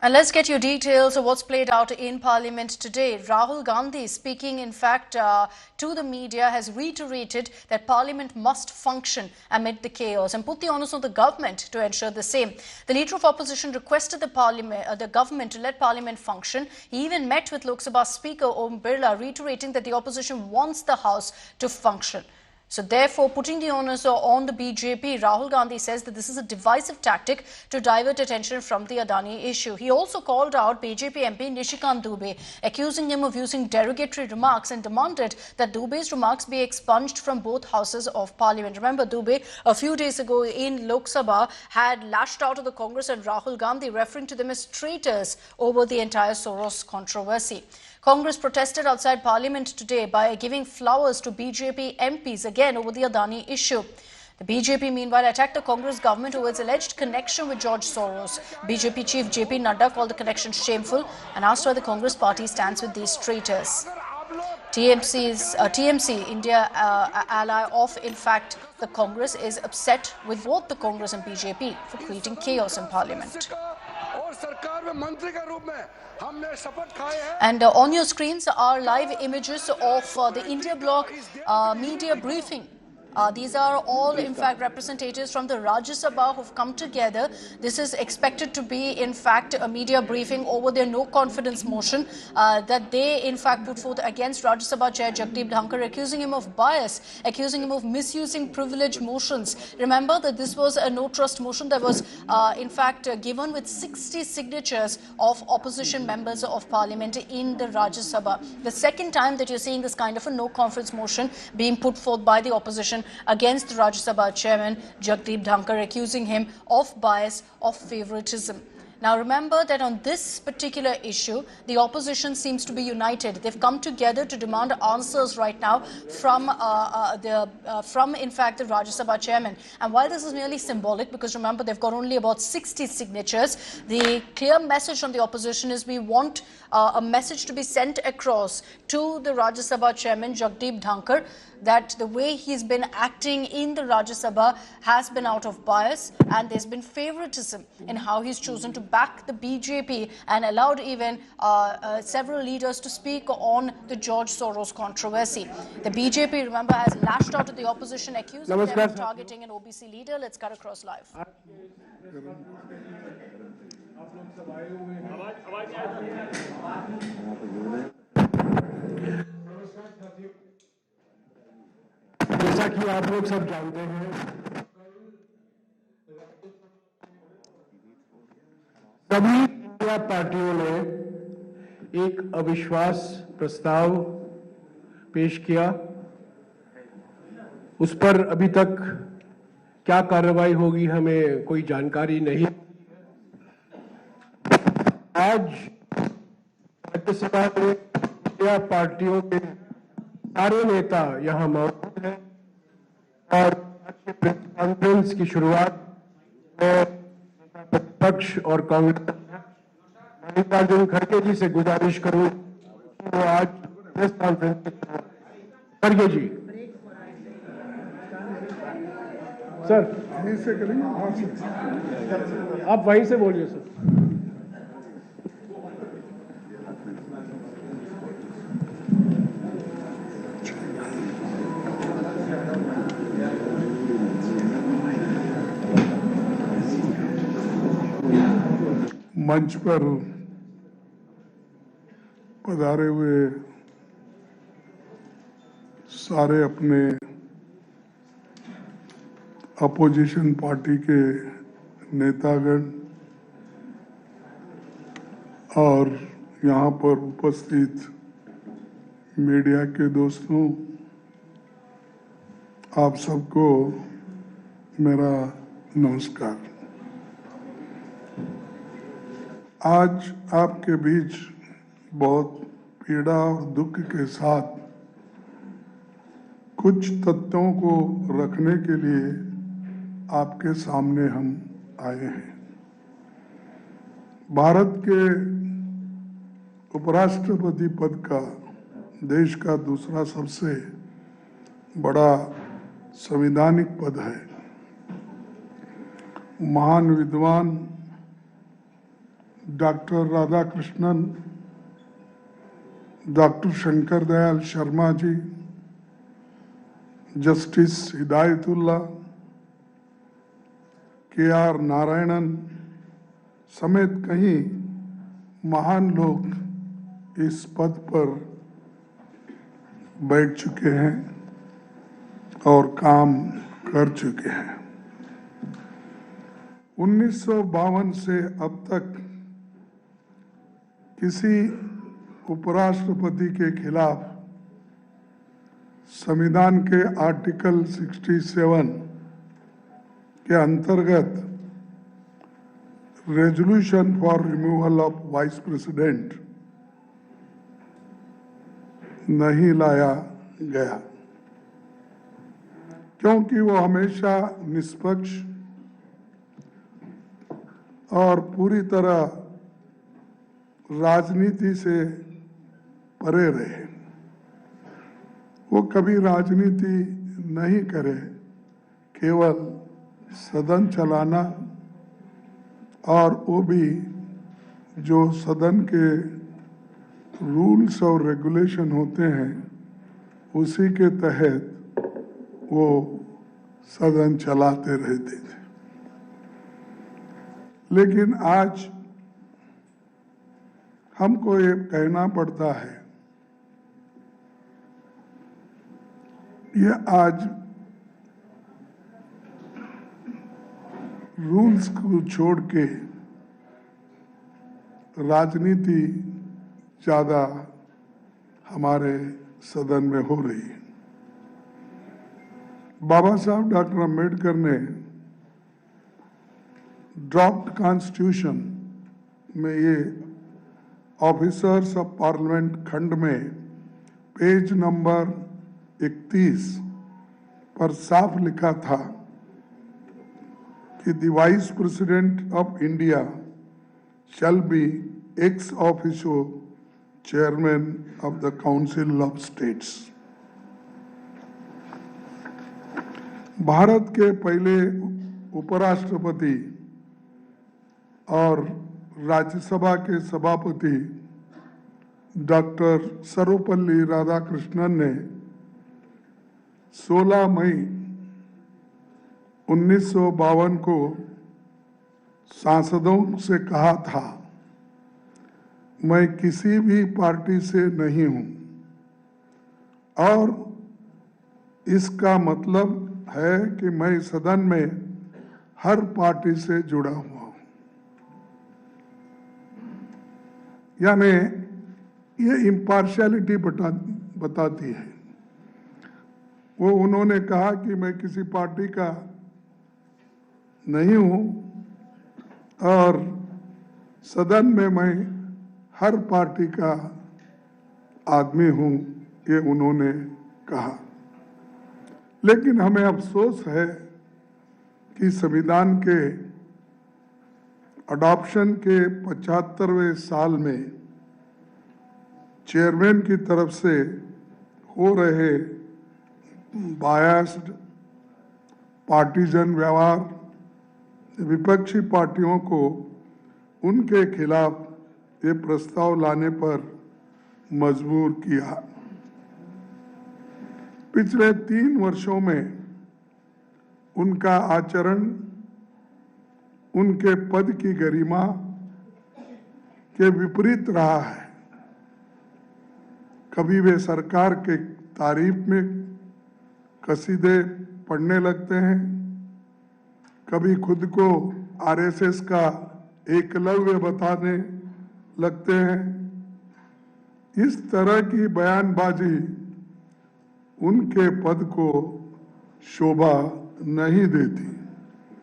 And let's get your details of what's played out in Parliament today. Rahul Gandhi, speaking in fact to the media, has reiterated that Parliament must function amid the chaos and put the onus on the government to ensure the same. The leader of opposition requested the government to let Parliament function. He even met with Lok Sabha Speaker Om Birla, reiterating that the opposition wants the House to function. So therefore, putting the onus on the BJP, Rahul Gandhi says that this is a divisive tactic to divert attention from the Adani issue. He also called out BJP MP Nishikant Dubey, accusing him of using derogatory remarks, and demanded that Dubey's remarks be expunged from both houses of parliament. Remember, Dubey, a few days ago in Lok Sabha, had lashed out at the Congress and Rahul Gandhi, referring to them as traitors over the entire Soros controversy. Congress protested outside Parliament today by giving flowers to BJP MPs again over the Adani issue. The BJP, meanwhile, attacked the Congress government over its alleged connection with George Soros. BJP chief JP Nadda called the connection shameful and asked why the Congress party stands with these traitors. TMC, India ally of, in fact, the Congress, is upset with both the Congress and BJP for creating chaos in Parliament. And on your screens are live images of the India Bloc media briefing. These are all, in fact, representatives from the Rajya Sabha who've come together. This is expected to be, in fact, a media briefing over their no-confidence motion that they, in fact, put forth against Rajya Sabha Chair Jagdeep Dhankar, accusing him of bias, accusing him of misusing privilege motions. Remember that this was a no-trust motion that was, in fact, given with 60 signatures of opposition members of parliament in the Rajya Sabha. The second time that you're seeing this kind of a no-confidence motion being put forth by the opposition against the Rajya Sabha chairman Jagdeep Dhankar, accusing him of bias, of favoritism. Now remember that on this particular issue, the opposition seems to be united. They've come together to demand answers right now from, in fact, the Rajya Sabha chairman. And while this is merely symbolic, because remember they've got only about 60 signatures, the clear message from the opposition is we want a message to be sent across to the Rajya Sabha chairman Jagdeep Dhankar that the way he's been acting in the Rajya Sabha has been out of bias, and there's been favoritism in how he's chosen to back the BJP and allowed even several leaders to speak on the George Soros controversy. The BJP, remember, has lashed out at the opposition, accusing them of targeting an OBC leader. Let's cut across live. जैसा कि आप लोग सब जानते हैं, सभी India पार्टियों ने एक अविश्वास प्रस्ताव पेश किया। उस पर अभी तक क्या कार्रवाई होगी हमें कोई जानकारी नहीं। आज राज्यसभा में इंडिया पार्टियों के सारे नेता यहां मौजूद हैं और प्रेस कॉन्फ्रेंस की शुरुआत में प्रतिपक्ष और कांग्रेस मल्लिकार्जुन खड़गे जी से गुजारिश करूं कि वो आज प्रेस कॉन्फ्रेंस खड़गे जी सर वहीं से करेंगे, आप वहीं से बोलिए सर। मंच पर पधारे हुए सारे अपने अपोजिशन पार्टी के नेतागण और यहाँ पर उपस्थित मीडिया के दोस्तों, आप सबको मेरा नमस्कार। आज आपके बीच बहुत पीड़ा और दुख के साथ कुछ तथ्यों को रखने के लिए आपके सामने हम आए हैं। भारत के उपराष्ट्रपति पद का देश का दूसरा सबसे बड़ा संवैधानिक पद है। महान विद्वान doctor Radhakrishnan, doctor Shankar Dayal Sharma ji, justice Hidayatullah, KR. Narayanan समेत कई महान लोग इस पद पर बैठ चुके हैं और काम कर चुके हैं। 1952 से अब तक किसी उपराष्ट्रपति के खिलाफ संविधान के आर्टिकल 67 के अंतर्गत resolution for removal of vice president नहीं लाया गया, क्योंकि वो हमेशा निष्पक्ष और पूरी तरह राजनीति से परे रहे। वो कभी राजनीति नहीं करे, केवल सदन चलाना, और वो भी जो सदन के रूल्स और रेगुलेशन होते हैं उसी के तहत वो सदन चलाते रहते थे। लेकिन आज हमको ये कहना पड़ता है, ये आज रूल्स को छोड़ के राजनीति ज्यादा हमारे सदन में हो रही है। बाबा साहब डॉक्टर अम्बेडकर ने ड्राफ्ट कॉन्स्टिट्यूशन में ये ऑफिसर्स ऑफ पार्लियामेंट खंड में पेज नंबर 31 पर साफ लिखा था कि the vice president of India shall be ex officio chairman of the council of states. Bharat के पहले उपराष्ट्रपति और राज्यसभा के सभापति डॉक्टर सर्वपल्ली राधाकृष्णन ने 16 मई 1952 को सांसदों से कहा था, मैं किसी भी पार्टी से नहीं हूं, और इसका मतलब है कि मैं सदन में हर पार्टी से जुड़ा हुआ हूं। यानी ये इम्पार्शियलिटी बताती है। वो उन्होंने कहा कि मैं किसी पार्टी का नहीं हूं और सदन में मैं हर पार्टी का आदमी हूं, ये उन्होंने कहा। लेकिन हमें अफसोस है कि संविधान के अडॉप्शन के 75वें साल में चेयरमैन की तरफ से हो रहे बायस्ड पार्टीजन व्यवहार विपक्षी पार्टियों को उनके खिलाफ ये प्रस्ताव लाने पर मजबूर किया। पिछले 3 वर्षों में उनका आचरण उनके पद की गरिमा के विपरीत रहा है। कभी वे सरकार के तारीफ में कसीदे पढ़ने लगते हैं, कभी खुद को आरएसएस का एकलव्य बताने लगते हैं। इस तरह की बयानबाजी उनके पद को शोभा नहीं देती।